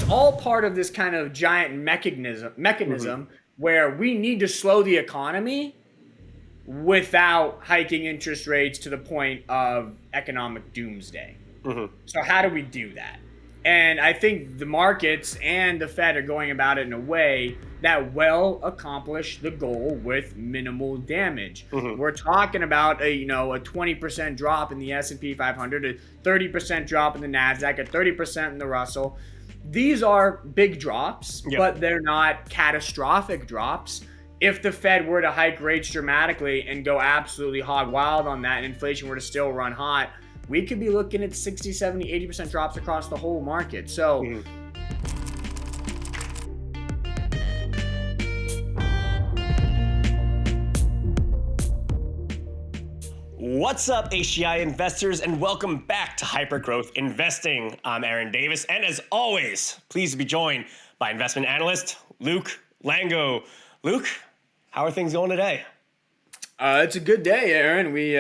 all part of this kind of giant mechanism where we need to slow the economy without hiking interest rates to the point of economic doomsday. So how do we do that? And I think the markets and the Fed are going about it in a way that will accomplish the goal with minimal damage. We're talking about a 20% drop in the S&P 500, a 30% drop in the Nasdaq, a 30% in the Russell. These are big drops, but they're not catastrophic drops. If the Fed were to hike rates dramatically and go absolutely hog wild on that and inflation were to still run hot, we could be looking at 60, 70, 80% drops across the whole market. So What's up, HGI investors, and welcome back to Hypergrowth Investing. I'm Aaron Davis, and as always, pleased to be joined by investment analyst Luke Lango. Luke, how are things going today? It's a good day, Aaron. We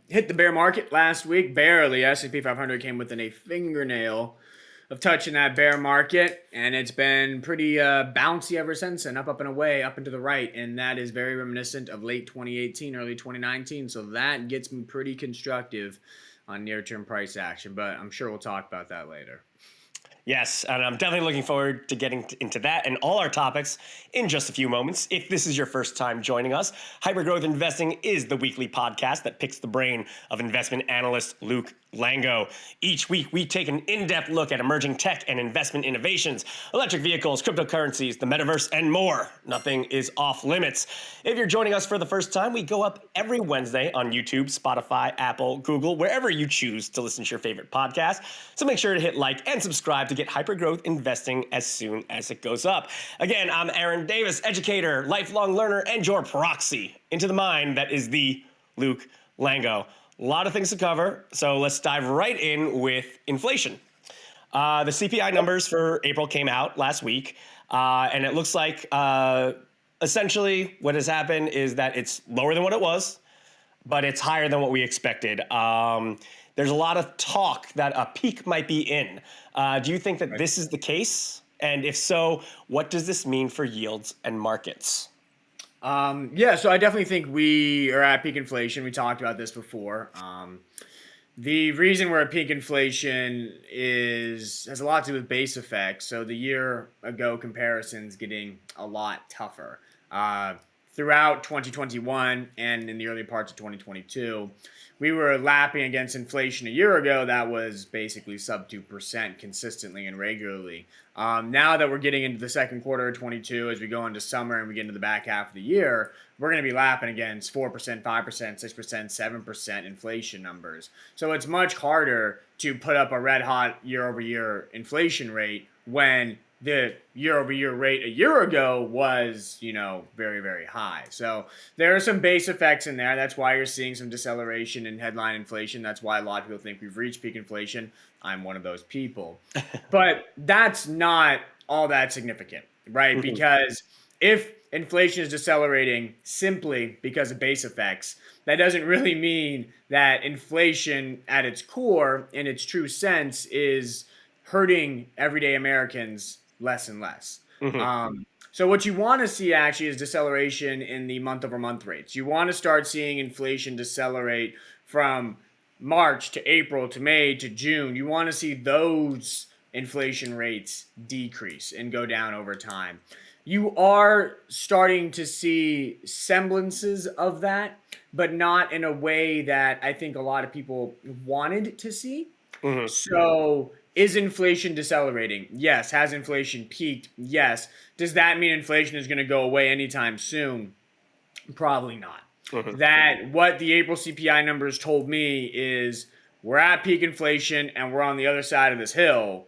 hit the bear market last week, barely. S&P 500 came within a fingernail of touching that bear market, and it's been pretty bouncy ever since, and up and away, up and to the right, and that is very reminiscent of late 2018, early 2019, so that gets me pretty constructive on near-term price action, but I'm sure we'll talk about that later. Yes, and I'm definitely looking forward to getting into that and all our topics in just a few moments. If this is your first time joining us, Hypergrowth Investing is the weekly podcast that picks the brain of investment analyst Luke Lango. Each week, we take an in-depth look at emerging tech and investment innovations, electric vehicles, cryptocurrencies, the metaverse, and more. Nothing is off limits. If you're joining us for the first time, we go up every Wednesday on YouTube, Spotify, Apple, Google, wherever you choose to listen to your favorite podcast. So make sure to hit like and subscribe to get Hypergrowth Investing as soon as it goes up. Again, I'm Aaron Davis, educator, lifelong learner, and your proxy into the mind that is the Luke Lango. A lot of things to cover, so let's dive right in with inflation. The CPI numbers for April came out last week, and it looks like essentially what has happened is that it's lower than what it was, but it's higher than what we expected. There's a lot of talk that a peak might be in. Do you think that this is the case? And if so, what does this mean for yields and markets? So I definitely think we are at peak inflation. We talked about this before. The reason we're at peak inflation has a lot to do with base effects. So the year ago comparison's getting a lot tougher. Throughout 2021 and in the early parts of 2022, we were lapping against inflation a year ago that was basically sub 2% consistently and regularly. Now that we're getting into the second quarter of 22, as we go into summer and we get into the back half of the year, we're going to be lapping against 4%, 5%, 6%, 7% inflation numbers. So it's much harder to put up a red hot year-over-year inflation rate when the year-over-year rate a year ago was, very, very high. So there are some base effects in there. That's why you're seeing some deceleration in headline inflation. That's why a lot of people think we've reached peak inflation. I'm one of those people. But that's not all that significant, right? Because if inflation is decelerating simply because of base effects, that doesn't really mean that inflation at its core, in its true sense, is hurting everyday Americans less and less. So what you want to see actually is deceleration in the month-over-month rates. You want to start seeing inflation decelerate from March to April to May to June. You want to see those inflation rates decrease and go down over time. You are starting to see semblances of that, but not in a way that I think a lot of people wanted to see. So is inflation decelerating? Yes. Has inflation peaked? Yes. Does that mean inflation is going to go away anytime soon? Probably not. That what the April CPI numbers told me is we're at peak inflation and we're on the other side of this hill,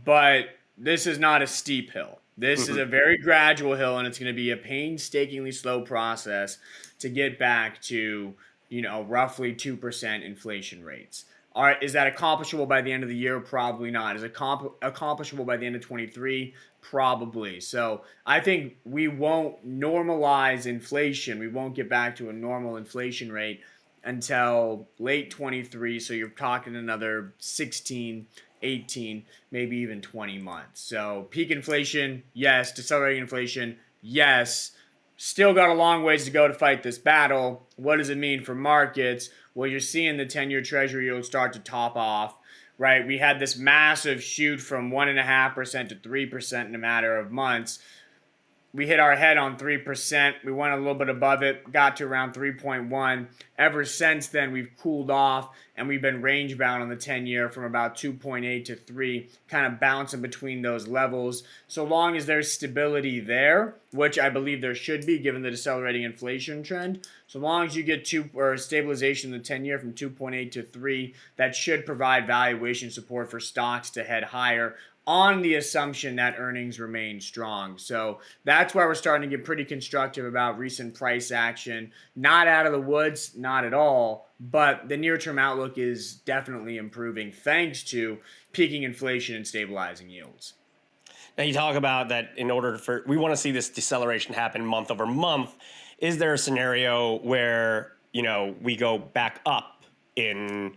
but this is not a steep hill. This is a very gradual hill, and it's going to be a painstakingly slow process to get back to, roughly 2% inflation rates. All right, is that accomplishable by the end of the year? Probably not. Is it accomplishable by the end of 23? Probably. So I think we won't normalize inflation. We won't get back to a normal inflation rate until late 23. So you're talking another 16, 18, maybe even 20 months. So peak inflation, yes. Decelerating inflation, yes. Still got a long ways to go to fight this battle. What does it mean for markets? Well, you're seeing the 10-year Treasury yield start to top off, right? We had this massive shoot from 1.5% to 3% in a matter of months. We hit our head on 3%. We went a little bit above it, got to around 3.1. Ever since then, we've cooled off, and we've been range bound on the 10-year from about 2.8 to 3, kind of bouncing between those levels. So long as there's stability there, which I believe there should be given the decelerating inflation trend, so long as you get stabilization in the 10-year from 2.8 to 3, that should provide valuation support for stocks to head higher, on the assumption that earnings remain strong. So that's why we're starting to get pretty constructive about recent price action. Not out of the woods, not at all, but the near-term outlook is definitely improving thanks to peaking inflation and stabilizing yields. Now you talk about that we want to see this deceleration happen month over month. Is there a scenario where, we go back up in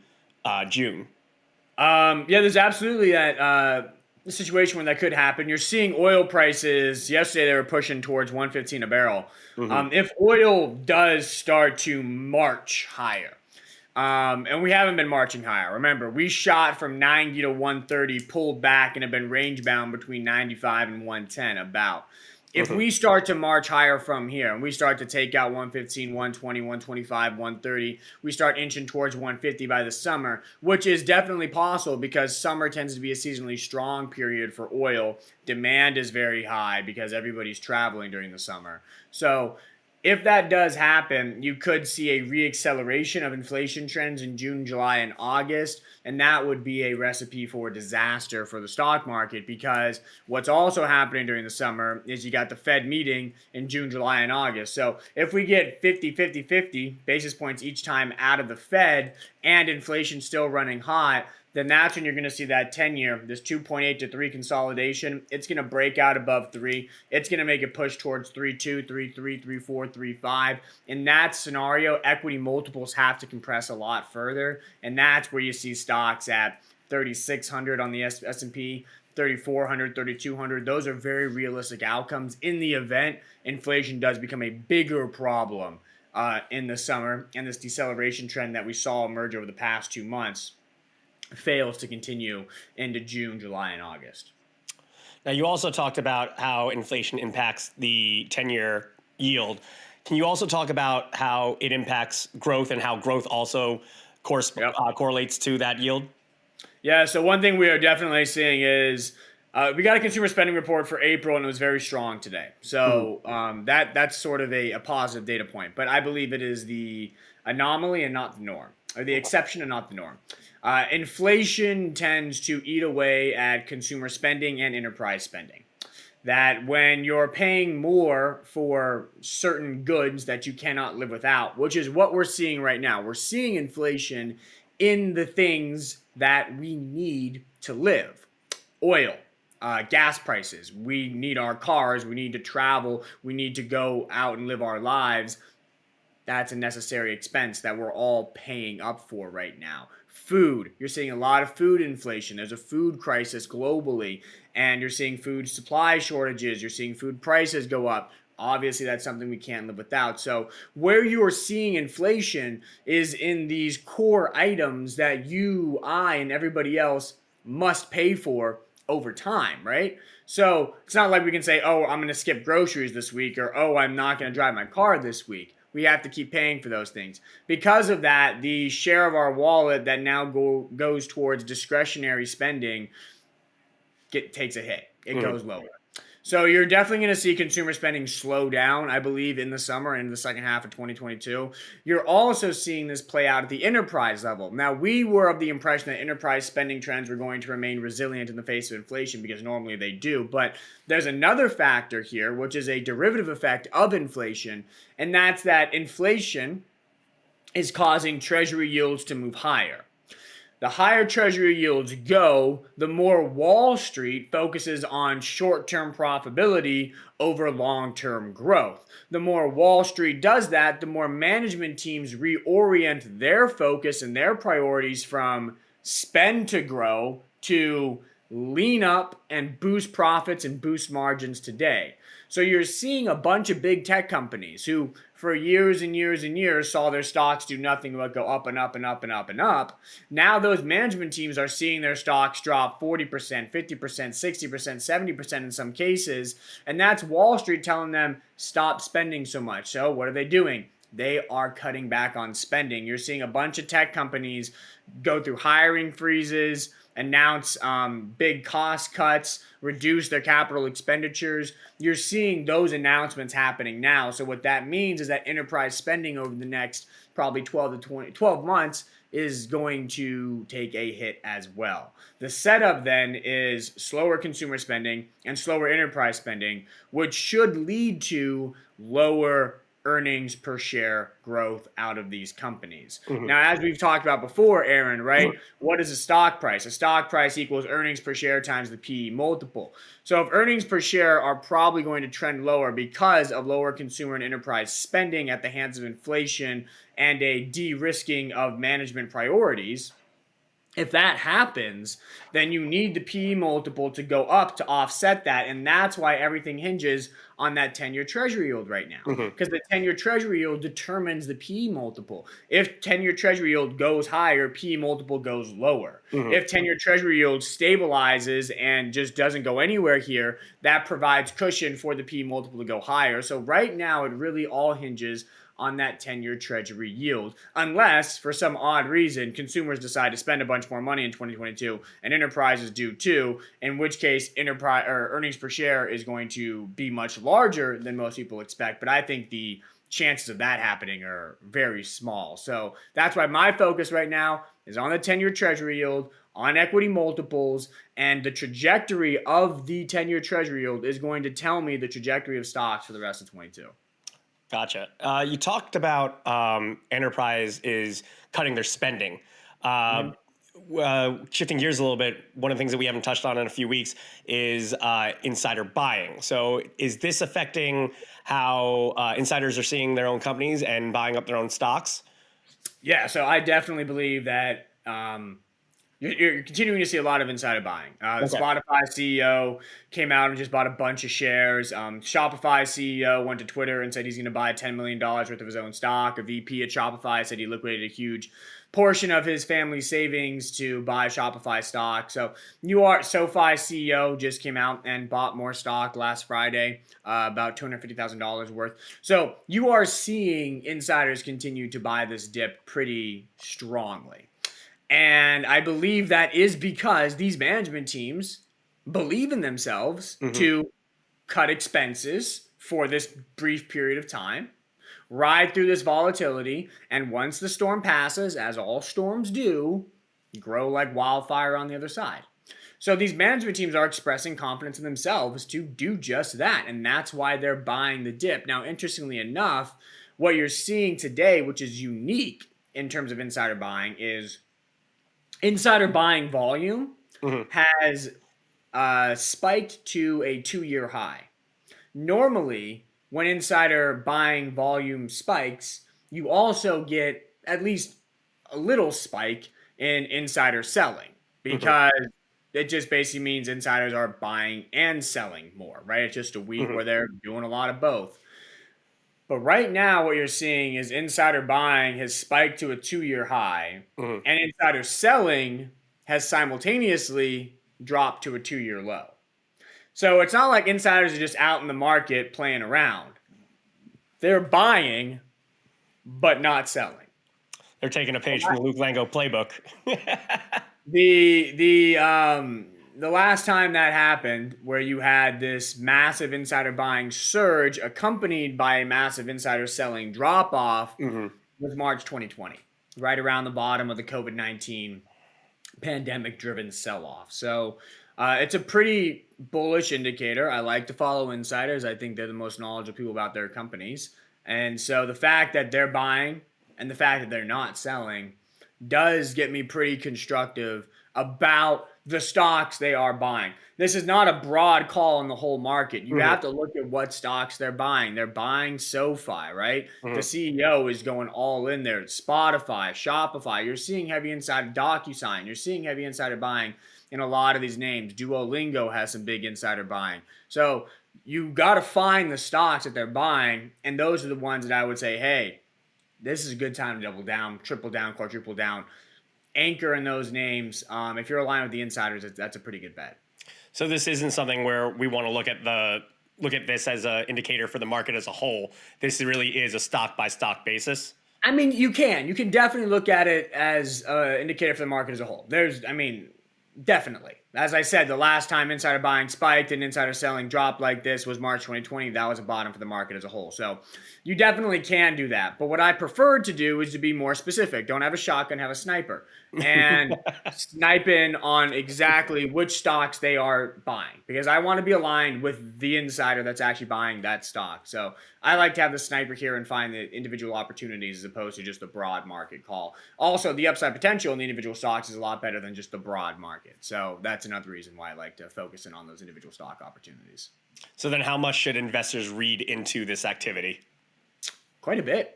June? Yeah, there's absolutely that situation where that could happen. You're seeing oil prices. Yesterday they were pushing towards 115 a barrel. If oil does start to march higher, and we haven't been marching higher. Remember, we shot from 90 to 130, pulled back, and have been range bound between 95 and 110 about. If we start to march higher from here and we start to take out 115, 120, 125, 130, we start inching towards 150 by the summer, which is definitely possible because summer tends to be a seasonally strong period for oil. Demand is very high because everybody's traveling during the summer. So if that does happen, you could see a reacceleration of inflation trends in June, July, and August, and that would be a recipe for disaster for the stock market because what's also happening during the summer is you got the Fed meeting in June, July, and August. So if we get 50 basis points each time out of the Fed and inflation still running hot, then that's when you're going to see that 10-year, this 2.8 to 3 consolidation. It's going to break out above 3. It's going to make a push towards 3.2, 3.3, 3.4, 3.5. In that scenario, equity multiples have to compress a lot further, and that's where you see stocks at 3,600 on the S&P, 3,400, 3,200. Those are very realistic outcomes in the event inflation does become a bigger problem in the summer, and this deceleration trend that we saw emerge over the past 2 months fails to continue into June, July, and August. Now, you also talked about how inflation impacts the 10-year yield. Can you also talk about how it impacts growth and how growth also correlates to that yield? Yeah, so one thing we are definitely seeing is we got a consumer spending report for April, and it was very strong today. So that's sort of a positive data point. But I believe it is the anomaly and not the norm, or the exception and not the norm. Inflation tends to eat away at consumer spending and enterprise spending. That when you're paying more for certain goods that you cannot live without, which is what we're seeing right now. We're seeing inflation in the things that we need to live. Oil, gas prices. We need our cars. We need to travel. We need to go out and live our lives. That's a necessary expense that we're all paying up for right now. Food. You're seeing a lot of food inflation. There's a food crisis globally, and you're seeing food supply shortages. You're seeing food prices go up. Obviously, that's something we can't live without. So where you are seeing inflation is in these core items that you, I, and everybody else must pay for over time, right? So it's not like we can say, oh, I'm going to skip groceries this week, or oh, I'm not going to drive my car this week. We have to keep paying for those things. Because of that, the share of our wallet that now goes towards discretionary spending takes a hit. It goes lower. So you're definitely going to see consumer spending slow down, I believe, in the summer and in the second half of 2022. You're also seeing this play out at the enterprise level. Now, we were of the impression that enterprise spending trends were going to remain resilient in the face of inflation because normally they do. But there's another factor here, which is a derivative effect of inflation, and that's that inflation is causing treasury yields to move higher. the higher treasury yields go, the more Wall Street focuses on short-term profitability over long-term growth. The more Wall Street does that, the more management teams reorient their focus and their priorities from spend to grow to lean up and boost profits and boost margins today. So you're seeing a bunch of big tech companies who, for years and years and years, saw their stocks do nothing but go up and up and up and up and up. Now those management teams are seeing their stocks drop 40%, 50%, 60%, 70% in some cases. And that's Wall Street telling them, stop spending so much. So what are they doing? They are cutting back on spending. You're seeing a bunch of tech companies go through hiring freezes, announce big cost cuts, reduce their capital expenditures. You're seeing those announcements happening now. So what that means is that enterprise spending over the next probably 12 months is going to take a hit as well. The setup then is slower consumer spending and slower enterprise spending, which should lead to lower earnings per share growth out of these companies. Now, as we've talked about before, Aaron, right? What is a stock price? A stock price equals earnings per share times the PE multiple. So if earnings per share are probably going to trend lower because of lower consumer and enterprise spending at the hands of inflation and a de-risking of management priorities, if that happens, then you need the PE multiple to go up to offset that. And that's why everything hinges on that 10-year treasury yield right now. Because the 10-year treasury yield determines the PE multiple. If 10-year treasury yield goes higher, PE multiple goes lower. If 10-year treasury yield stabilizes and just doesn't go anywhere here, that provides cushion for the PE multiple to go higher. So right now, it really all hinges on that 10-year treasury yield, unless for some odd reason consumers decide to spend a bunch more money in 2022 and enterprises do too, in which case enterprise or earnings per share is going to be much larger than most people expect. But I think the chances of that happening are very small. So that's why my focus right now is on the 10-year treasury yield, on equity multiples, and the trajectory of the 10-year treasury yield is going to tell me the trajectory of stocks for the rest of 22. Gotcha. You talked about enterprise is cutting their spending. Shifting gears a little bit, one of the things that we haven't touched on in a few weeks is insider buying. So is this affecting how insiders are seeing their own companies and buying up their own stocks? Yeah, so I definitely believe that you're continuing to see a lot of insider buying. The Spotify CEO came out and just bought a bunch of shares. Shopify CEO went to Twitter and said he's going to buy $10 million worth of his own stock. A VP at Shopify said he liquidated a huge portion of his family's savings to buy Shopify stock. So SOFI CEO just came out and bought more stock last Friday, about $250,000 worth. So you are seeing insiders continue to buy this dip pretty strongly. And I believe that is because these management teams believe in themselves to cut expenses for this brief period of time, ride through this volatility, and once the storm passes, as all storms do, grow like wildfire on the other side. So these management teams are expressing confidence in themselves to do just that, and that's why they're buying the dip. Now, interestingly enough, what you're seeing today, which is unique in terms of insider buying, is insider buying volume has spiked to a 2-year high. Normally, when insider buying volume spikes, you also get at least a little spike in insider selling because it just basically means insiders are buying and selling more, right? It's just a week where they're doing a lot of both. But right now, what you're seeing is insider buying has spiked to a 2-year high, and insider selling has simultaneously dropped to a 2-year low. So it's not like insiders are just out in the market playing around. They're buying, but not selling. They're taking a page from the Luke Lango playbook. The last time that happened, where you had this massive insider buying surge accompanied by a massive insider selling drop off, was March 2020, right around the bottom of the COVID-19 pandemic driven sell off. So it's a pretty bullish indicator. I like to follow insiders. I think they're the most knowledgeable people about their companies. And so the fact that they're buying and the fact that they're not selling does get me pretty constructive about the stocks they are buying. This is not a broad call on the whole market. You Mm-hmm. have to look at what stocks they're buying. They're buying SOFI, right? The Mm-hmm. CEO is going all in there. Spotify, Shopify. You're seeing heavy insider DocuSign. You're seeing heavy insider buying in a lot of these names. Duolingo has some big insider buying. So you got to find the stocks that they're buying, and those are the ones that I would say, hey, this is a good time to double down, triple down, quadruple down, anchor in those names. If you're aligned with the insiders, that's a pretty good bet. So this isn't something where we want to look at this as an indicator for the market as a whole. This really is a stock by stock basis. I mean, you can definitely look at it as an indicator for the market as a whole. Definitely. As I said, the last time insider buying spiked and insider selling dropped like this was March 2020. That was a bottom for the market as a whole. So you definitely can do that. But what I prefer to do is to be more specific. Don't have a shotgun, have a sniper. And snipe in on exactly which stocks they are buying. Because I want to be aligned with the insider that's actually buying that stock. So I like to have the sniper here and find the individual opportunities as opposed to just the broad market call. Also, the upside potential in the individual stocks is a lot better than just the broad market. So that's another reason why I like to focus in on those individual stock opportunities. So then how much should investors read into this activity? Quite a bit.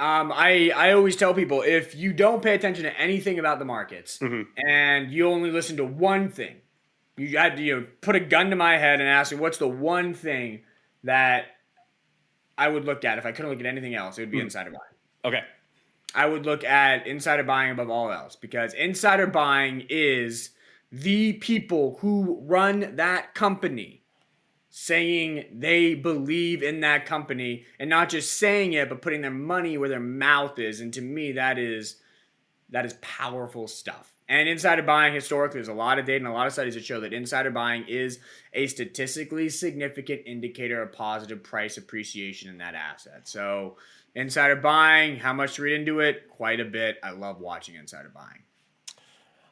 I always tell people, if you don't pay attention to anything about the markets and you only listen to one thing, you had to put a gun to my head and ask me, what's the one thing that I would look at if I couldn't look at anything else? It would be insider buying. Okay. I would look at insider buying above all else, because insider buying is the people who run that company saying they believe in that company, and not just saying it, but putting their money where their mouth is. And to me, that is powerful stuff. And insider buying, historically, there's a lot of data and a lot of studies that show that insider buying is a statistically significant indicator of positive price appreciation in that asset. So insider buying, how much to read into it? Quite a bit. I love watching insider buying.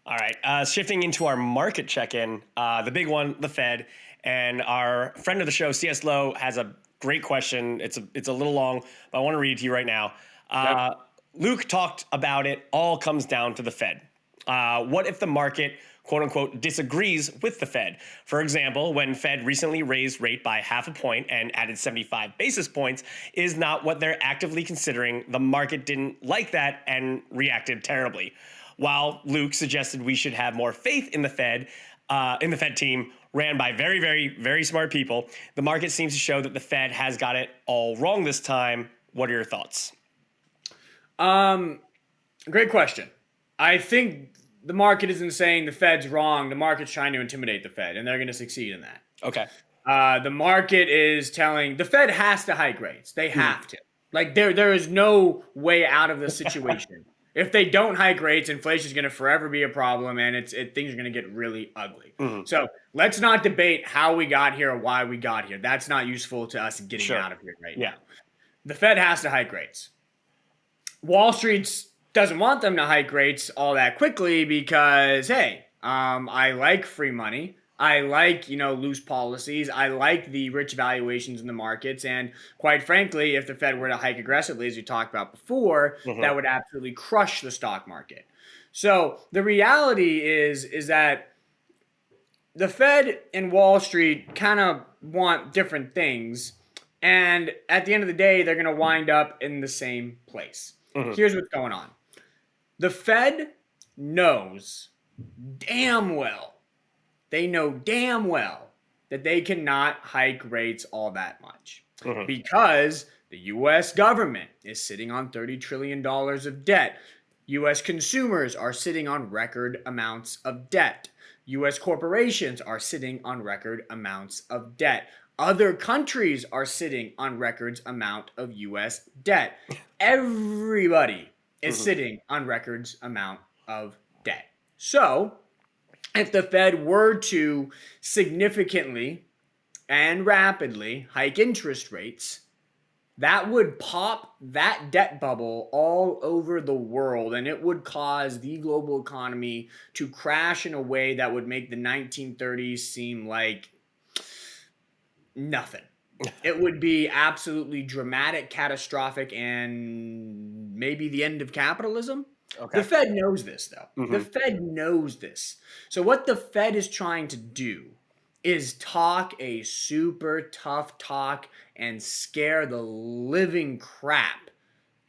All right. Shifting into our market check-in, the big one, the Fed. And our friend of the show, CS Low, has a great question. It's a little long, but I want to read it to you right now. Yep. Luke talked about it. All comes down to the Fed. What if the market, quote unquote, disagrees with the Fed? For example, when Fed recently raised rate by 0.5 point and added 75 basis points is not what they're actively considering. The market didn't like that and reacted terribly. While Luke suggested we should have more faith in the Fed team, ran by very, very, very smart people, the market seems to show that the Fed has got it all wrong this time. What are your thoughts? Great question. I think the market isn't saying the Fed's wrong. The market's trying to intimidate the Fed, and they're going to succeed in that. Okay. The market is telling the Fed has to hike rates. They have to. Like there is no way out of the situation. If they don't hike rates, inflation is going to forever be a problem, and things are going to get really ugly. So let's not debate how we got here or why we got here. That's not useful to us getting out of here right now. The Fed has to hike rates. Wall Street doesn't want them to hike rates all that quickly because, hey, I like free money. I like, loose policies. I like the rich valuations in the markets. And quite frankly, if the Fed were to hike aggressively, as you talked about before, that would absolutely crush the stock market. So the reality is that the Fed and Wall Street kind of want different things. And at the end of the day, they're going to wind up in the same place. Here's what's going on. The Fed knows damn well. They know damn well that they cannot hike rates all that much because the U.S. government is sitting on $30 trillion of debt. U.S. consumers are sitting on record amounts of debt. U.S. corporations are sitting on record amounts of debt. Other countries are sitting on records amount of U.S. debt. Everybody is sitting on records amount of debt. So if the Fed were to significantly and rapidly hike interest rates, that would pop that debt bubble all over the world, and it would cause the global economy to crash in a way that would make the 1930s seem like nothing. It would be absolutely dramatic, catastrophic, and maybe the end of capitalism. The Okay. Fed knows this, though. The Hmm. Fed knows this. So, what the Fed is trying to do is talk a super tough talk and scare the living crap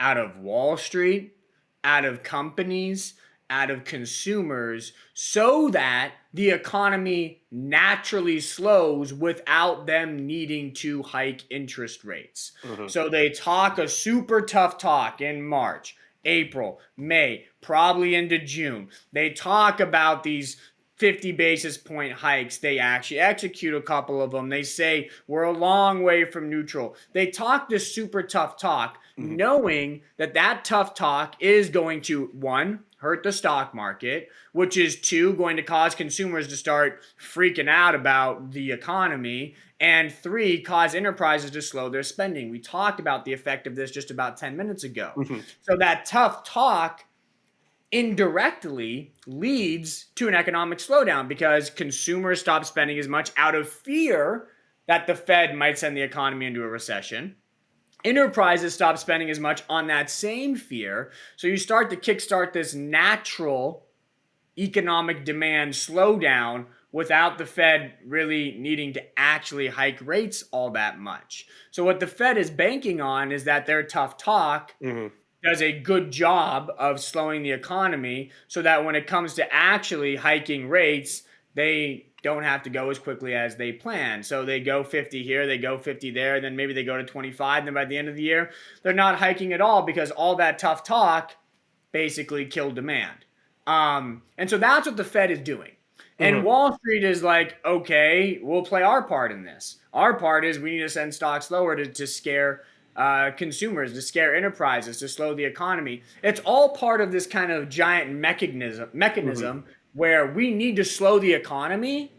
out of Wall Street, out of companies, out of consumers, so that the economy naturally slows without them needing to hike interest rates. Hmm. So they talk a super tough talk in March, April, May, probably into June. They talk about these 50 basis point hikes. They actually execute a couple of them. They say we're a long way from neutral. They talk this super tough talk, Hmm. knowing that that tough talk is going to, one, hurt the stock market, which is two, going to cause consumers to start freaking out about the economy, and three, cause enterprises to slow their spending. We talked about the effect of this just about 10 minutes ago. Hmm. So that tough talk indirectly leads to an economic slowdown because consumers stop spending as much out of fear that the Fed might send the economy into a recession. Enterprises stop spending as much on that same fear. So you start to kickstart this natural economic demand slowdown without the Fed really needing to actually hike rates all that much. So what the Fed is banking on is that their tough talk Hmm. does a good job of slowing the economy so that when it comes to actually hiking rates, they don't have to go as quickly as they plan. So they go 50 here, they go 50 there, then maybe they go to 25. Then by the end of the year, they're not hiking at all because all that tough talk basically killed demand. And so that's what the Fed is doing. And Hmm. Wall Street is like, okay, we'll play our part in this. Our part is we need to send stocks lower to scare consumers, to scare enterprises, to slow the economy. It's all part of this kind of giant Hmm. mechanism where we need to slow the economy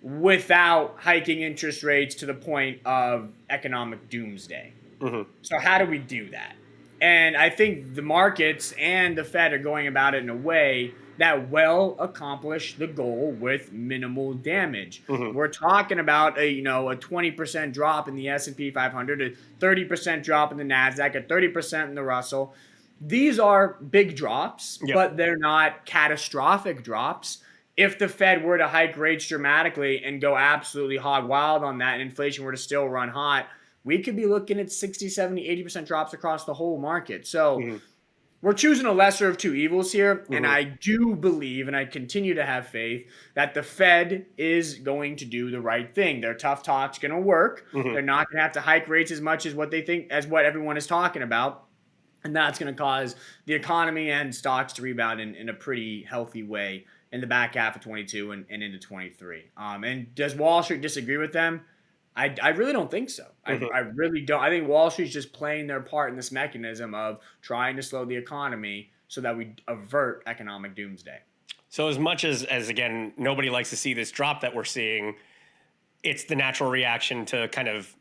without hiking interest rates to the point of economic doomsday. Hmm. So how do we do that? And I think the markets and the Fed are going about it in a way that will accomplish the goal with minimal damage. Hmm. We're talking about a 20% drop in the S&P 500, a 30% drop in the Nasdaq, a 30% in the Russell. These are big drops, Yep. but they're not catastrophic drops. If the Fed were to hike rates dramatically and go absolutely hog wild on that and inflation were to still run hot, we could be looking at 60, 70, 80% drops across the whole market. So Hmm. we're choosing a lesser of two evils here. And Hmm. I do believe, and I continue to have faith, that the Fed is going to do the right thing. Their tough talk's going to work. Hmm. They're not going to have to hike rates as much as what they think, as what everyone is talking about. And that's going to cause the economy and stocks to rebound in a pretty healthy way in the back half of 22 and into 23. And does Wall Street disagree with them? I really don't think so. Hmm. I really don't. I think Wall Street's just playing their part in this mechanism of trying to slow the economy so that we avert economic doomsday. So as much as again, nobody likes to see this drop that we're seeing, it's the natural reaction to kind of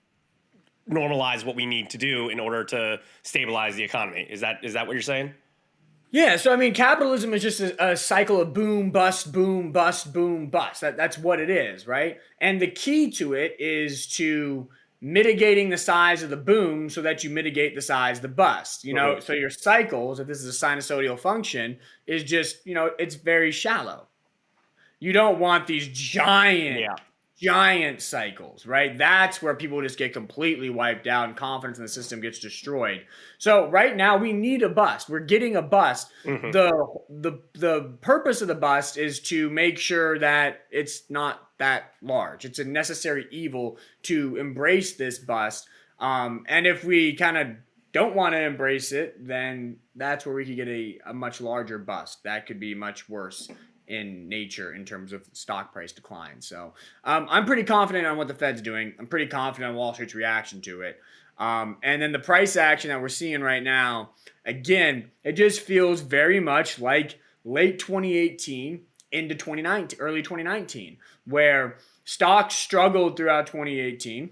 normalize what we need to do in order to stabilize the economy. Is that what you're saying? Yeah, so I mean, capitalism is just a cycle of boom, bust, boom, bust, boom, bust. That's what it is, right? And the key to it is to mitigating the size of the boom so that you mitigate the size of the bust. Hmm. So your cycles, if this is a sinusoidal function, is just, it's very shallow. You don't want these giant, Yeah. giant cycles, right? That's where people just get completely wiped out and confidence in the system gets destroyed. So right now we need a bust. We're getting a bust. Hmm. The purpose of the bust is to make sure that it's not that large. It's a necessary evil to embrace this bust. And if we kind of don't want to embrace it, then that's where we could get a much larger bust. That could be much worse in nature in terms of stock price decline. So I'm pretty confident on what the Fed's doing. I'm pretty confident on Wall Street's reaction to it. And then the price action that we're seeing right now, again, it just feels very much like late 2018 into 2019, early 2019, where stocks struggled throughout 2018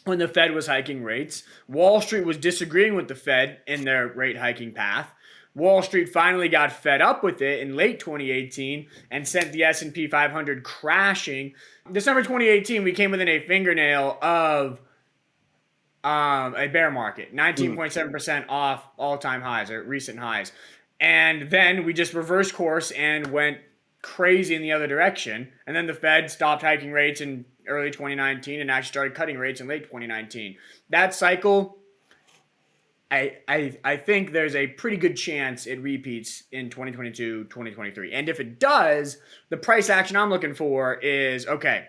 when the Fed was hiking rates. Wall Street was disagreeing with the Fed in their rate hiking path. Wall Street finally got fed up with it in late 2018 and sent the S&P 500 crashing. December 2018, we came within a fingernail of a bear market, 19.7% off all-time highs or recent highs. And then we just reversed course and went crazy in the other direction. And then the Fed stopped hiking rates in early 2019 and actually started cutting rates in late 2019. That cycle, I think there's a pretty good chance it repeats in 2022, 2023. And if it does, the price action I'm looking for is, okay,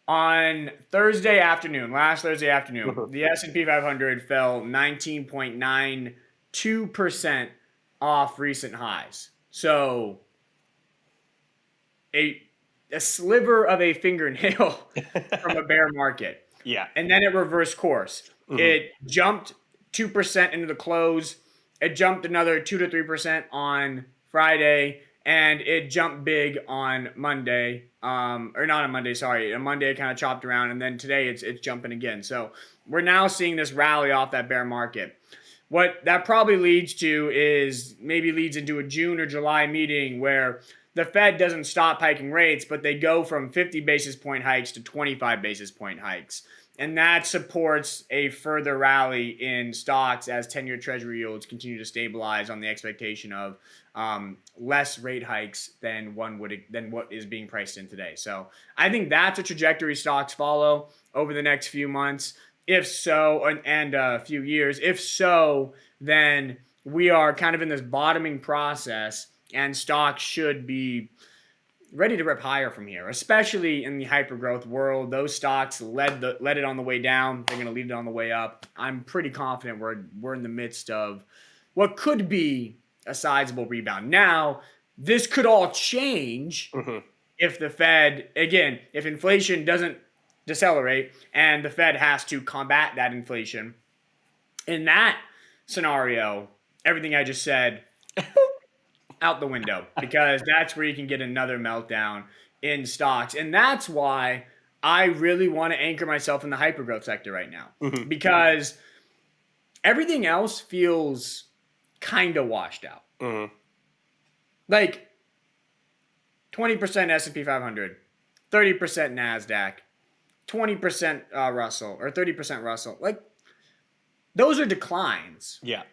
on Thursday afternoon, last Thursday afternoon, the S&P 500 fell 19.92% off recent highs. So a sliver of a fingernail from a bear market. Yeah. And then it reversed course. It jumped 2% into the close. It jumped another 2 to 3% on Friday. And it jumped big on Monday, or not on Monday, sorry. On Monday, it kind of chopped around, and then today it's jumping again. So we're now seeing this rally off that bear market. What that probably leads to is maybe leads into a June or July meeting where the Fed doesn't stop hiking rates, but they go from 50 basis point hikes to 25 basis point hikes. And that supports a further rally in stocks as 10-year Treasury yields continue to stabilize on the expectation of less rate hikes than what is being priced in today. So I think that's a trajectory stocks follow over the next few months. If so, and a few years. If so, then we are kind of in this bottoming process, and stocks should be ready to rip higher from here, especially in the hypergrowth world. Those stocks led it on the way down. They're going to lead it on the way up. I'm pretty confident we're in the midst of what could be a sizable rebound. Now, this could all change if the Fed, again, if inflation doesn't decelerate and the Fed has to combat that inflation. In that scenario, everything I just said out the window, because that's where you can get another meltdown in stocks. And that's why I really want to anchor myself in the hypergrowth sector right now, because everything else feels kind of washed out. Like 20% S&P 500, 30% NASDAQ, 20% Russell, or 30% Russell. Like, those are declines. Yeah.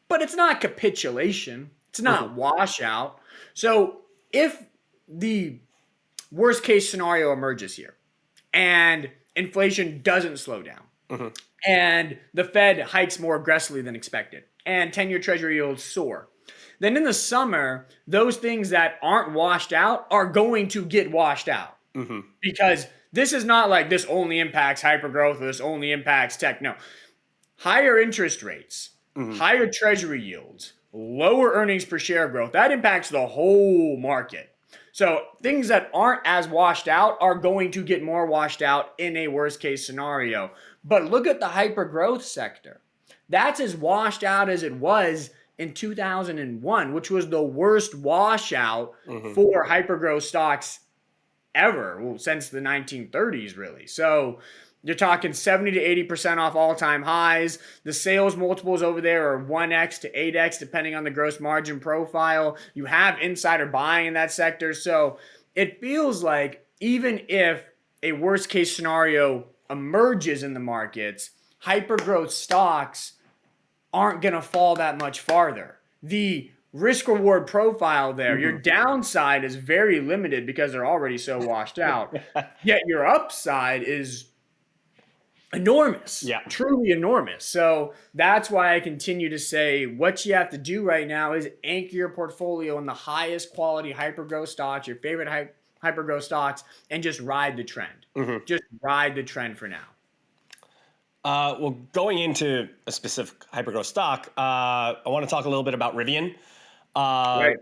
But it's not capitulation. It's not washout. So if the worst case scenario emerges here and inflation doesn't slow down and the Fed hikes more aggressively than expected and 10-year Treasury yields soar, then in the summer, those things that aren't washed out are going to get washed out. Because this is not like this only impacts hypergrowth or this only impacts tech. No. Higher interest rates, higher Treasury yields, lower earnings per share growth, that impacts the whole market. So things that aren't as washed out are going to get more washed out in a worst case scenario. But look at the hypergrowth sector. That's as washed out as it was in 2001, which was the worst washout for hypergrowth stocks ever, well, since the 1930s, really. So you're talking 70 to 80% off all-time highs. The sales multiples over there are 1x to 8x, depending on the gross margin profile. You have insider buying in that sector. So it feels like even if a worst-case scenario emerges in the markets, hypergrowth stocks aren't going to fall that much farther. The risk-reward profile there, your downside is very limited because they're already so washed out. Yet your upside is enormous. Yeah. Truly enormous. So that's why I continue to say what you have to do right now is anchor your portfolio in the highest quality hypergrowth stocks, your favorite hypergrowth stocks, and just ride the trend. Just ride the trend for now. Well, going into a specific hypergrowth stock, I want to talk a little bit about Rivian. Right.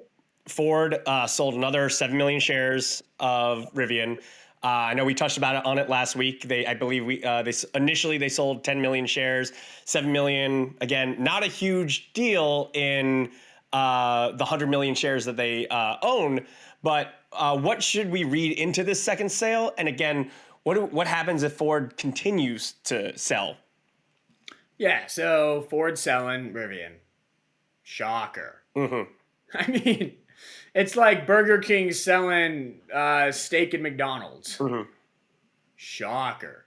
Ford sold another 7 million shares of Rivian. I know we touched on it last week. I believe they initially sold 10 million shares, 7 million. Again, not a huge deal in the 100 million shares that they own. But what should we read into this second sale? And again, what happens if Ford continues to sell? Yeah, so Ford selling Rivian. Shocker. I mean, it's like Burger King selling steak at McDonald's. Shocker.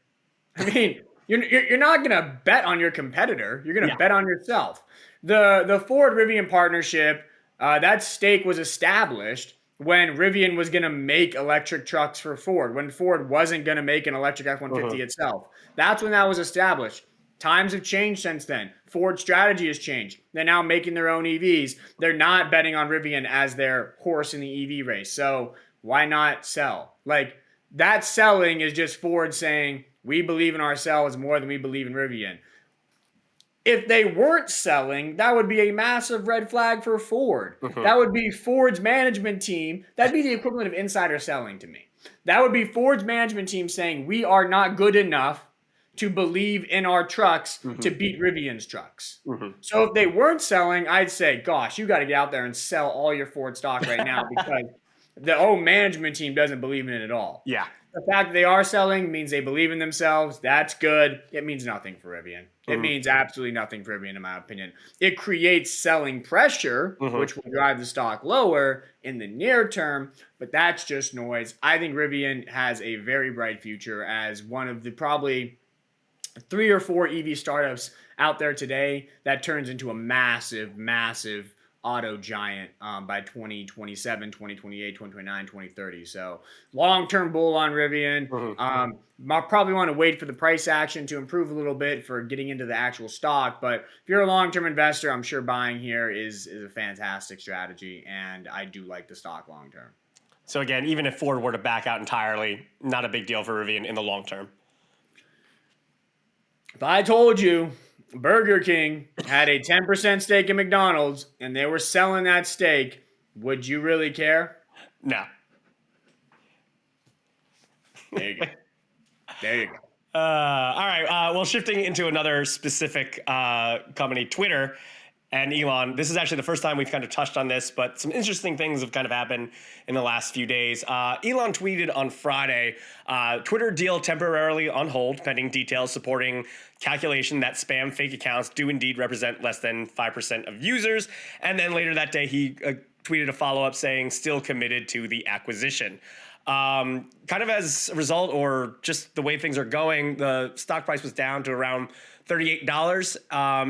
I mean, You're not gonna bet on your competitor. You're gonna Yeah. bet on yourself. The Ford Rivian partnership, that stake was established when Rivian was gonna make electric trucks for Ford. When Ford wasn't gonna make an electric F-150 itself. That's when that was established. Times have changed since then. Ford's strategy has changed. They're now making their own EVs. They're not betting on Rivian as their horse in the EV race. So why not sell? Like, that selling is just Ford saying, we believe in ourselves more than we believe in Rivian. If they weren't selling, that would be a massive red flag for Ford. That would be Ford's management team. That'd be the equivalent of insider selling to me. That would be Ford's management team saying, we are not good enough to believe in our trucks to beat Rivian's trucks. So if they weren't selling, I'd say, gosh, you got to get out there and sell all your Ford stock right now because the whole management team doesn't believe in it at all. Yeah. The fact that they are selling means they believe in themselves. That's good. It means nothing for Rivian. It means absolutely nothing for Rivian, in my opinion. It creates selling pressure, which will drive the stock lower in the near term, but that's just noise. I think Rivian has a very bright future as one of the probably 3 or 4 EV startups out there today that turns into a massive, massive auto giant by 2027, 2028, 2029, 2030. So long-term bull on Rivian. I'll probably want to wait for the price action to improve a little bit for getting into the actual stock. But if you're a long-term investor, I'm sure buying here is a fantastic strategy. And I do like the stock long-term. So again, even if Ford were to back out entirely, not a big deal for Rivian in the long term. If I told you Burger King had a 10% stake in McDonald's and they were selling that stake, would you really care? No. There you go. There you go. All right. Well, shifting into another specific company, Twitter and Elon. This is actually the first time we've kind of touched on this, but some interesting things have kind of happened in the last few days. Elon tweeted on Friday, Twitter deal temporarily on hold, pending details supporting calculation that spam fake accounts do indeed represent less than 5% of users. And then later that day, he tweeted a follow-up saying still committed to the acquisition. Kind of as a result, or just the way things are going, the stock price was down to around $38.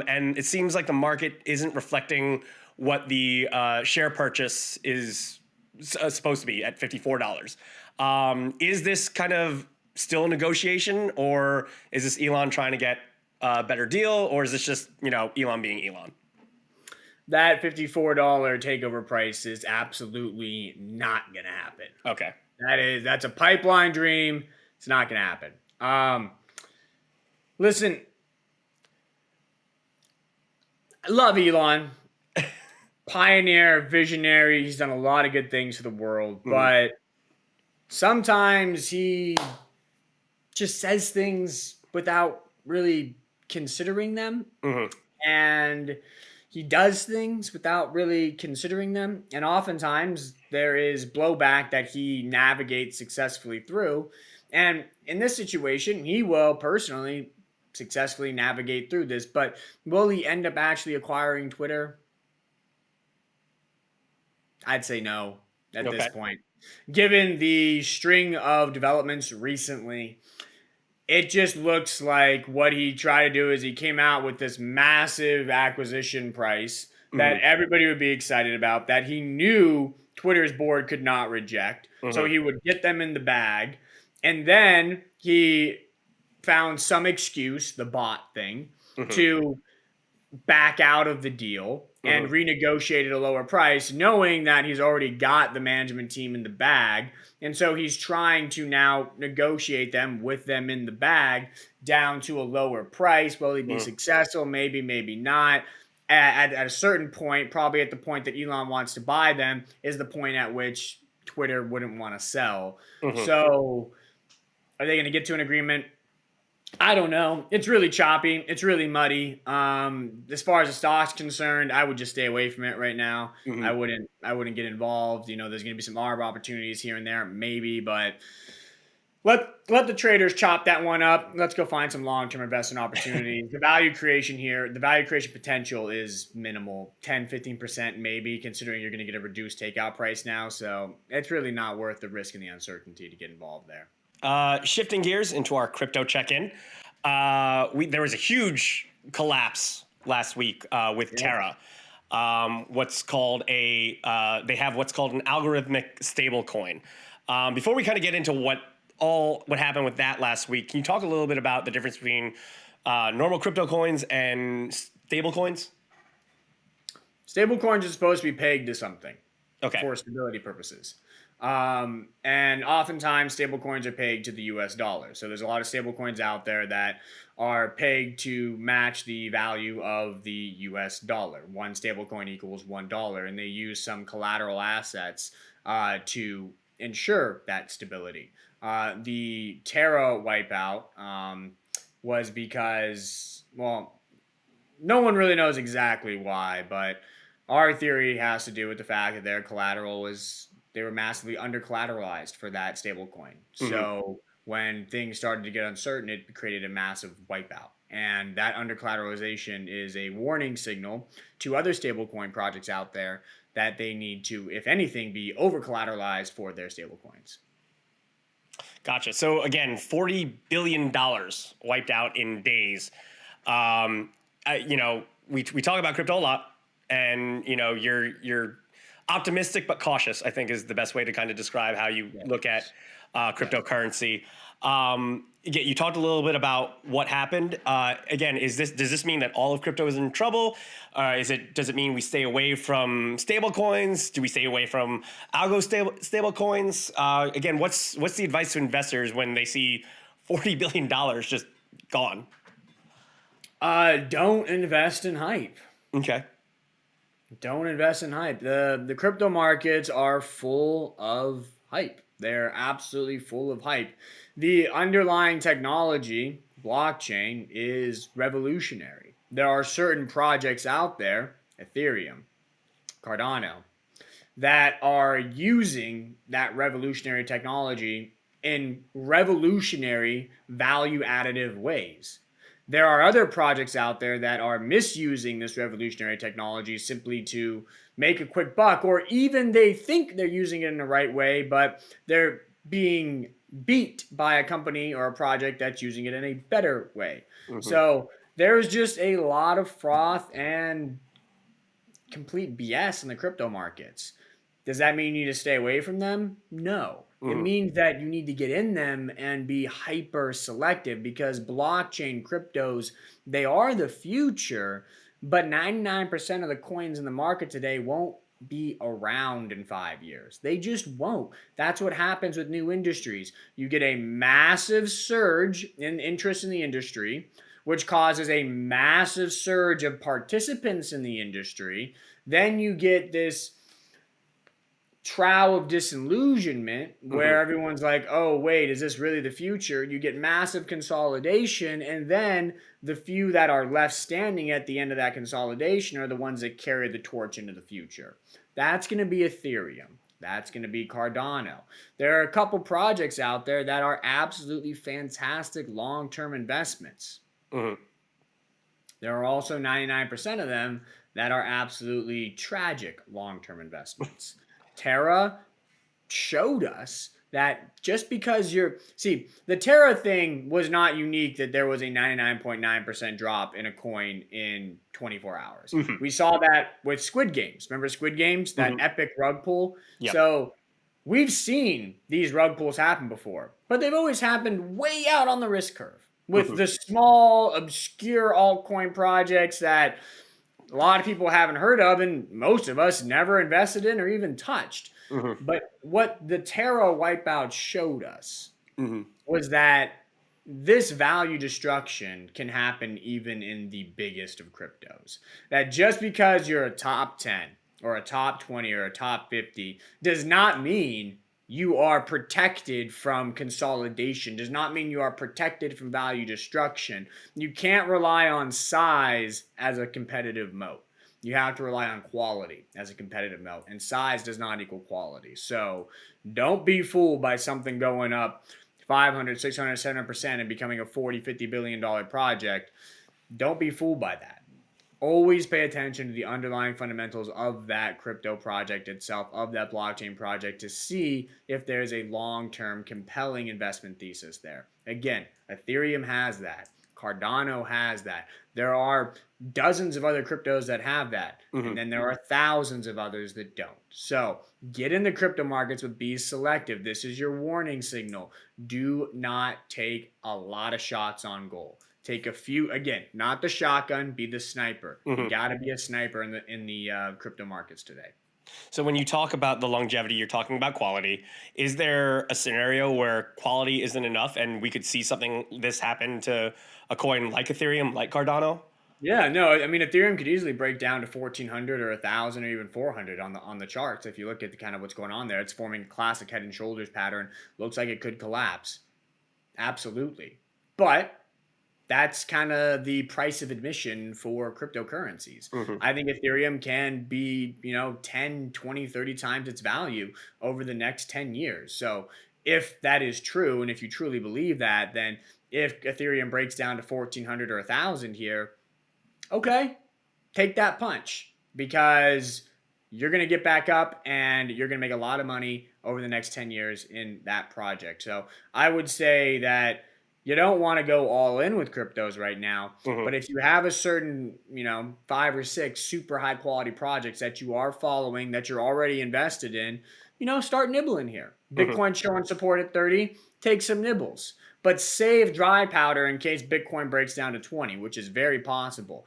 And it seems like the market isn't reflecting what the share purchase is supposed to be at $54. Is this kind of still a negotiation, or is this Elon trying to get a better deal, or is this just, Elon being Elon? That $54 takeover price is absolutely not going to happen. Okay. That's a pipeline dream. It's not going to happen. Listen, I love Elon. Pioneer, visionary. He's done a lot of good things for the world, but sometimes he just says things without really considering them. And he does things without really considering them. And oftentimes there is blowback that he navigates successfully through. And in this situation, he will personally successfully navigate through this. But will he end up actually acquiring Twitter? I'd say no at this point. Given the string of developments recently, it just looks like what he tried to do is he came out with this massive acquisition price that everybody would be excited about, that he knew Twitter's board could not reject. So he would get them in the bag. And then he found some excuse, the bot thing, to back out of the deal and renegotiate at a lower price, knowing that he's already got the management team in the bag. And so he's trying to now negotiate them with them in the bag down to a lower price. Will he be successful? Maybe, maybe not. At a certain point, probably at the point that Elon wants to buy them, is the point at which Twitter wouldn't want to sell. So are they going to get to an agreement? I don't know. It's really choppy. It's really muddy. As far as the stock's concerned, I would just stay away from it right now. I wouldn't get involved. There's going to be some arb opportunities here and there, maybe, but let the traders chop that one up. Let's go find some long-term investment opportunities. The value creation here, the value creation potential is minimal, 10, 15% maybe, considering you're going to get a reduced takeout price now. So it's really not worth the risk and the uncertainty to get involved there. Shifting gears into our crypto check-in. There was a huge collapse last week with Yeah. Terra. What's called they have what's called an algorithmic stable coin. Before we kind of get into what happened with that last week, can you talk a little bit about the difference between normal crypto coins and stable coins? Stable coins are supposed to be pegged to something Okay. for stability purposes. And oftentimes stable coins are pegged to the US dollar. So there's a lot of stable coins out there that are pegged to match the value of the US dollar. One stable coin equals $1, and they use some collateral assets to ensure that stability. The Terra wipeout was because, well, no one really knows exactly why, but our theory has to do with the fact that their collateral was they were massively under collateralized for that stable coin. Hmm. So when things started to get uncertain, it created a massive wipeout. And that under collateralization is a warning signal to other stablecoin projects out there that they need to, if anything, be over collateralized for their stablecoins. Gotcha. So again, $40 billion wiped out in days. We talk about crypto a lot, and you're optimistic but cautious, I think, is the best way to kind of describe how you look at Yes. cryptocurrency. Again, you talked a little bit about what happened. Again, does this mean that all of crypto is in trouble? Does it mean we stay away from stable coins? Do we stay away from stable coins? Again, what's the advice to investors when they see $40 billion just gone? Don't invest in hype. Okay. Don't invest in hype. The crypto markets are full of hype. They're absolutely full of hype. The underlying technology, blockchain, is revolutionary. There are certain projects out there, Ethereum, Cardano, that are using that revolutionary technology in revolutionary value additive ways. There are other projects out there that are misusing this revolutionary technology simply to make a quick buck, or even they think they're using it in the right way, but they're being beat by a company or a project that's using it in a better way. Hmm. So there's just a lot of froth and complete BS in the crypto markets. Does that mean you need to stay away from them? No. It Hmm. means that you need to get in them and be hyper selective because blockchain cryptos, they are the future, but 99% of the coins in the market today won't be around in 5 years. They just won't. That's what happens with new industries. You get a massive surge in interest in the industry, which causes a massive surge of participants in the industry. Then you get this trial of disillusionment Hmm. where everyone's like, oh, wait, is this really the future? You get massive consolidation, and then the few that are left standing at the end of that consolidation are the ones that carry the torch into the future. That's going to be Ethereum. That's going to be Cardano. There are a couple projects out there that are absolutely fantastic long term investments. Hmm. There are also 99% of them that are absolutely tragic long term investments. Terra showed us that just because the Terra thing was not unique, that there was a 99.9% drop in a coin in 24 hours. Hmm. We saw that with Squid Games. Remember Squid Games, that Hmm. epic rug pull? Yep. So we've seen these rug pulls happen before, but they've always happened way out on the risk curve with Hmm. the small, obscure altcoin projects that a lot of people haven't heard of and most of us never invested in or even touched. Hmm. But what the Terra wipeout showed us Hmm. was that this value destruction can happen even in the biggest of cryptos. That just because you're a top 10 or a top 20 or a top 50 does not mean you are protected from consolidation, does not mean you are protected from value destruction. You can't rely on size as a competitive moat. You have to rely on quality as a competitive moat, and size does not equal quality. So don't be fooled by something going up 500, 600, 700% and becoming a 40, $50 billion project. Don't be fooled by that. Always pay attention to the underlying fundamentals of that crypto project itself, of that blockchain project, to see if there's a long-term compelling investment thesis there. Again, Ethereum has that. Cardano has that. There are dozens of other cryptos that have that. And then there are thousands of others that don't. So get in the crypto markets, but be selective. This is your warning signal. Do not take a lot of shots on gold. Take a few, again, not the shotgun, be the sniper. You got to be a sniper in the crypto markets today. So when you talk about the longevity, you're talking about quality. Is there a scenario where quality isn't enough and we could see something this happen to a coin like Ethereum, like Cardano? Yeah, no, I mean Ethereum could easily break down to 1400 or 1000 or even 400 on the charts. If you look at the kind of what's going on there, it's forming a classic head and shoulders pattern. Looks like it could collapse. Absolutely. But that's kind of the price of admission for cryptocurrencies. I think Ethereum can be, 10, 20, 30 times its value over the next 10 years. So if that is true, and if you truly believe that, then if Ethereum breaks down to 1400 or 1000 here, okay, take that punch because you're going to get back up and you're going to make a lot of money over the next 10 years in that project. So I would say that you don't want to go all in with cryptos right now, but if you have a certain, 5 or 6 super high quality projects that you are following, that you're already invested in, start nibbling here. Bitcoin showing support at 30, take some nibbles, but save dry powder in case Bitcoin breaks down to 20, which is very possible.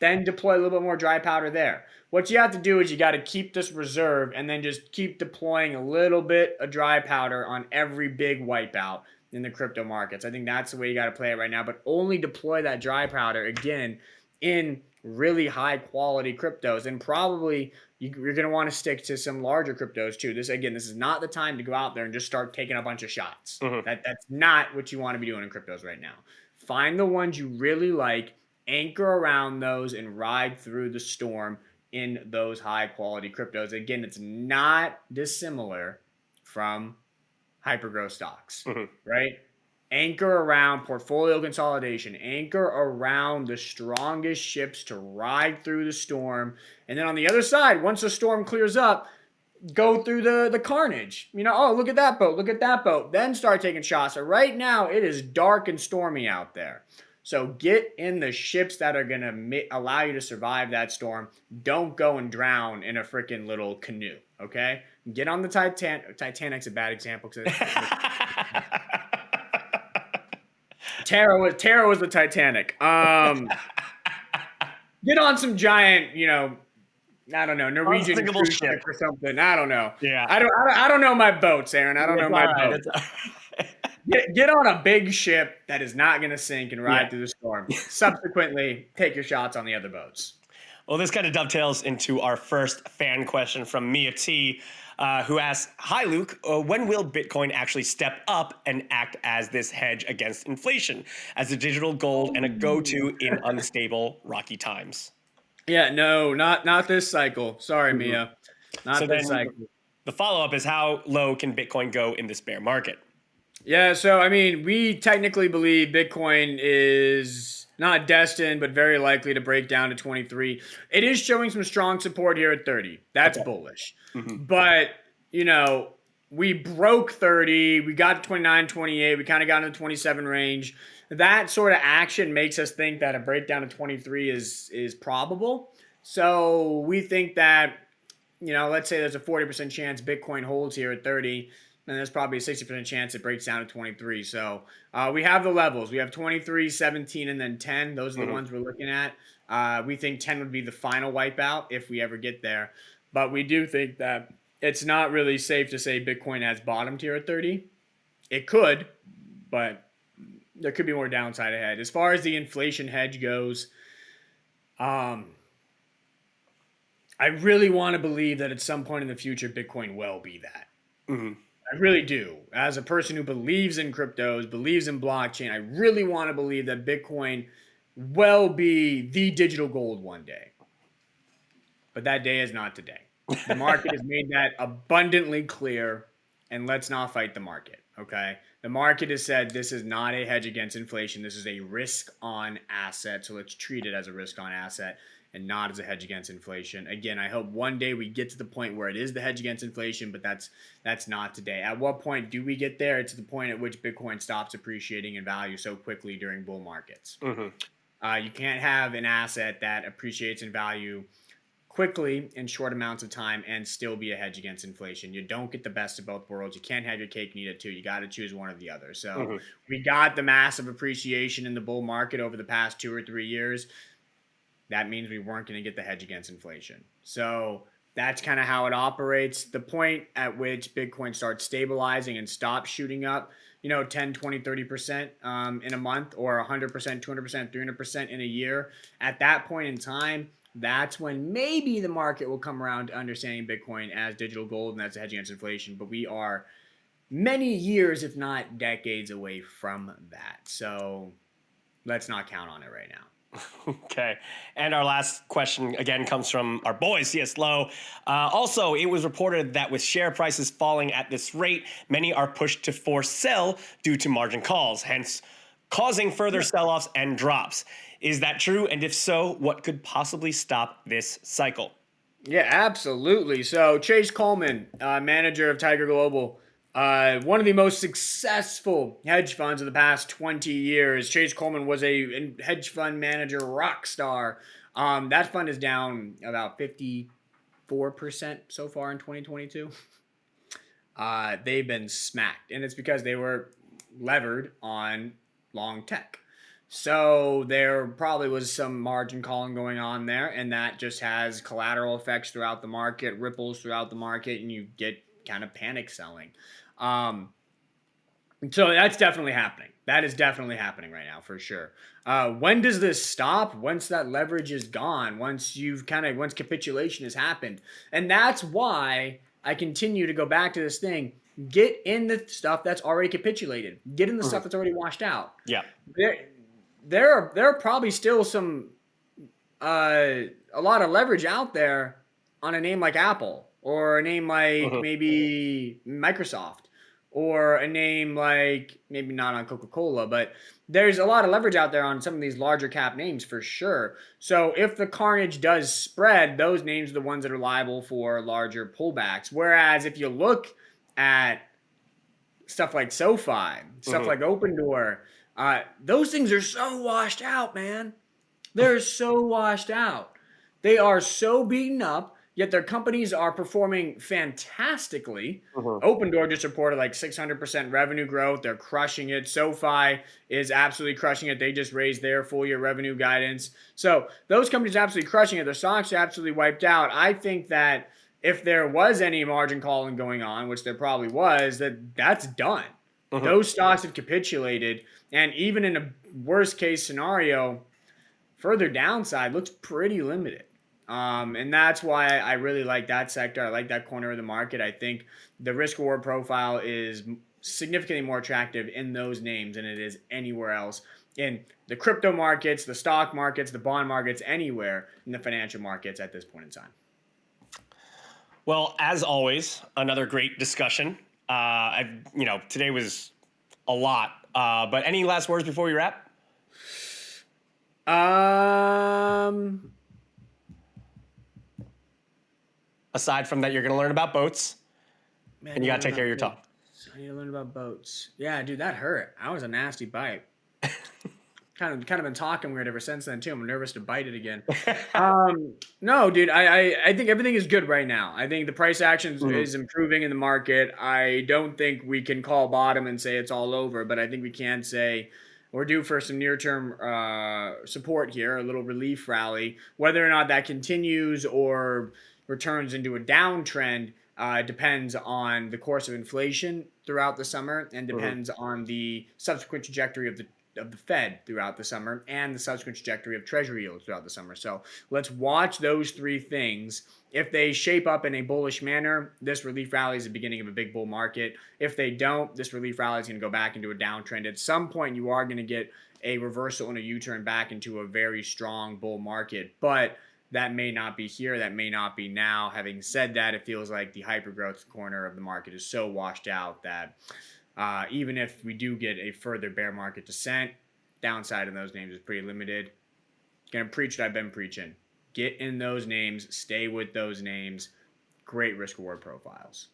Then deploy a little bit more dry powder there. What you have to do is you got to keep this reserve and then just keep deploying a little bit of dry powder on every big wipeout in the crypto markets. I think that's the way you got to play it right now, but only deploy that dry powder again in really high quality cryptos. And probably you're going to want to stick to some larger cryptos too. This is not the time to go out there and just start taking a bunch of shots. That's not what you want to be doing in cryptos right now. Find the ones you really like, anchor around those, and ride through the storm in those high quality cryptos. Again, it's not dissimilar from hypergrowth stocks, right? Anchor around portfolio consolidation, anchor around the strongest ships to ride through the storm. And then on the other side, once the storm clears up, go through the carnage. Oh, look at that boat, look at that boat. Then start taking shots. So right now, it is dark and stormy out there. So get in the ships that are going to allow you to survive that storm. Don't go and drown in a freaking little canoe, okay? Get on the Titanic. Titanic's a bad example. Terra was the Titanic. Get on some giant, I don't know, Norwegian cruise ship or something. I don't know. Yeah. I don't know my boats, Aaron. I don't know my boats. Get on a big ship that is not going to sink and ride through the storm. Subsequently, take your shots on the other boats. Well, this kind of dovetails into our first fan question from Mia T, who asks, "Hi, Luke. When will Bitcoin actually step up and act as this hedge against inflation, as a digital gold and a go-to in unstable, rocky times?" Yeah, no, not this cycle. Sorry, Mia. Not this cycle. The follow-up is, how low can Bitcoin go in this bear market? Yeah, so I mean, we technically believe Bitcoin is not destined, but very likely to break down to 23. It is showing some strong support here at 30. That's bullish. But, we broke 30. We got to 29, 28. We kind of got into the 27 range. That sort of action makes us think that a breakdown to 23 is probable. So we think that, let's say there's a 40% chance Bitcoin holds here at 30. And there's probably a 60% chance it breaks down to 23. So we have the levels. We have 23, 17, and then 10. Those are the ones we're looking at. We think 10 would be the final wipeout if we ever get there. But we do think that it's not really safe to say Bitcoin has bottomed here at 30. It could, but there could be more downside ahead. As far as the inflation hedge goes, I really want to believe that at some point in the future, Bitcoin will be that. I really do. As a person who believes in cryptos, believes in blockchain, I really want to believe that Bitcoin will be the digital gold one day. But that day is not today. The market has made that abundantly clear, and let's not fight the market, okay? The market has said this is not a hedge against inflation. This is a risk-on asset, so let's treat it as a risk-on asset. and not as a hedge against inflation. Again, I hope one day we get to the point where it is the hedge against inflation, but that's not today. At what point do we get there? It's the point at which Bitcoin stops appreciating in value so quickly during bull markets. You can't have an asset that appreciates in value quickly in short amounts of time and still be a hedge against inflation. You don't get the best of both worlds. You can't have your cake and eat it too. You got to choose one or the other. So we got the massive appreciation in the bull market over the past 2 or 3 years. That means we weren't going to get the hedge against inflation. So that's kind of how it operates. The point at which Bitcoin starts stabilizing and stops shooting up, 10, 20, 30% in a month, or 100%, 200%, 300% in a year. At that point in time, that's when maybe the market will come around to understanding Bitcoin as digital gold and that's a hedge against inflation. But we are many years, if not decades, away from that. So let's not count on it right now. Okay. And our last question again comes from our boy, CS Low. Also, it was reported that with share prices falling at this rate, many are pushed to force sell due to margin calls, hence causing further sell-offs and drops. Is that true? And if so, what could possibly stop this cycle? Yeah, absolutely. So Chase Coleman, manager of Tiger Global, one of the most successful hedge funds of the past 20 years. Chase Coleman was a hedge fund manager rock star. That fund is down about 54% so far in 2022. They've been smacked, and it's because they were levered on long tech. So there probably was some margin calling going on there, and that just has collateral effects throughout the market, ripples throughout the market, and you get kind of panic selling. So that's definitely happening. That is definitely happening right now for sure. When does this stop? Once that leverage is gone, once capitulation has happened. And that's why I continue to go back to this thing. Get in the stuff that's already capitulated. Get in the stuff that's already washed out. Yeah. There are probably still a lot of leverage out there on a name like Apple, or a name like maybe Microsoft, or a name like, maybe not on Coca-Cola, but there's a lot of leverage out there on some of these larger cap names for sure. So if the carnage does spread, those names are the ones that are liable for larger pullbacks. Whereas if you look at stuff like SOFI, stuff like Open Door, those things are so washed out, man. They're so washed out. They are so beaten up, yet their companies are performing fantastically. Open Door just reported like 600% revenue growth. They're crushing it. SoFi is absolutely crushing it. They just raised their full year revenue guidance. So those companies are absolutely crushing it. Their stocks are absolutely wiped out. I think that if there was any margin calling going on, which there probably was, that's done. Those stocks have capitulated. And even in a worst case scenario, further downside looks pretty limited. And that's why I really like that sector. I like that corner of the market. I think the risk reward profile is significantly more attractive in those names than it is anywhere else in the crypto markets, the stock markets, the bond markets, anywhere in the financial markets at this point in time. Well, as always, another great discussion. Today was a lot. But any last words before we wrap? Aside from that, you're going to learn about boats, and you got to take care of your tongue. I need to learn about boats. Yeah, dude, that hurt. That was a nasty bite. kind of been talking weird ever since then too. I'm nervous to bite it again. No, dude, I think everything is good right now. I think the price action is improving in the market. I don't think we can call bottom and say it's all over, but I think we can say we're due for some near-term support here, a little relief rally. Whether or not that continues or returns into a downtrend depends on the course of inflation throughout the summer, and depends on the subsequent trajectory of the Fed throughout the summer, and the subsequent trajectory of Treasury yields throughout the summer. So let's watch those three things. If they shape up in a bullish manner, this relief rally is the beginning of a big bull market. If they don't, this relief rally is going to go back into a downtrend. At some point, you are going to get a reversal and a U-turn back into a very strong bull market, but that may not be here. That may not be now. Having said that, it feels like the hypergrowth corner of the market is so washed out that even if we do get a further bear market descent, downside in those names is pretty limited. Gonna preach what I've been preaching. Get in those names, stay with those names. Great risk reward profiles.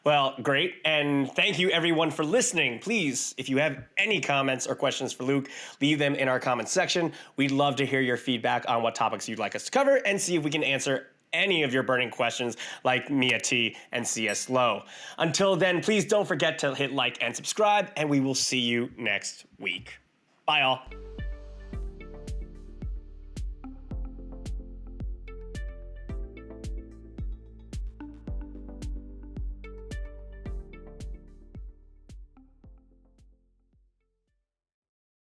Well, great. And thank you everyone for listening. Please, if you have any comments or questions for Luke, leave them in our comments section. We'd love to hear your feedback on what topics you'd like us to cover and see if we can answer any of your burning questions like Mia T and CS Low. Until then, please don't forget to hit like and subscribe, and we will see you next week. Bye, all.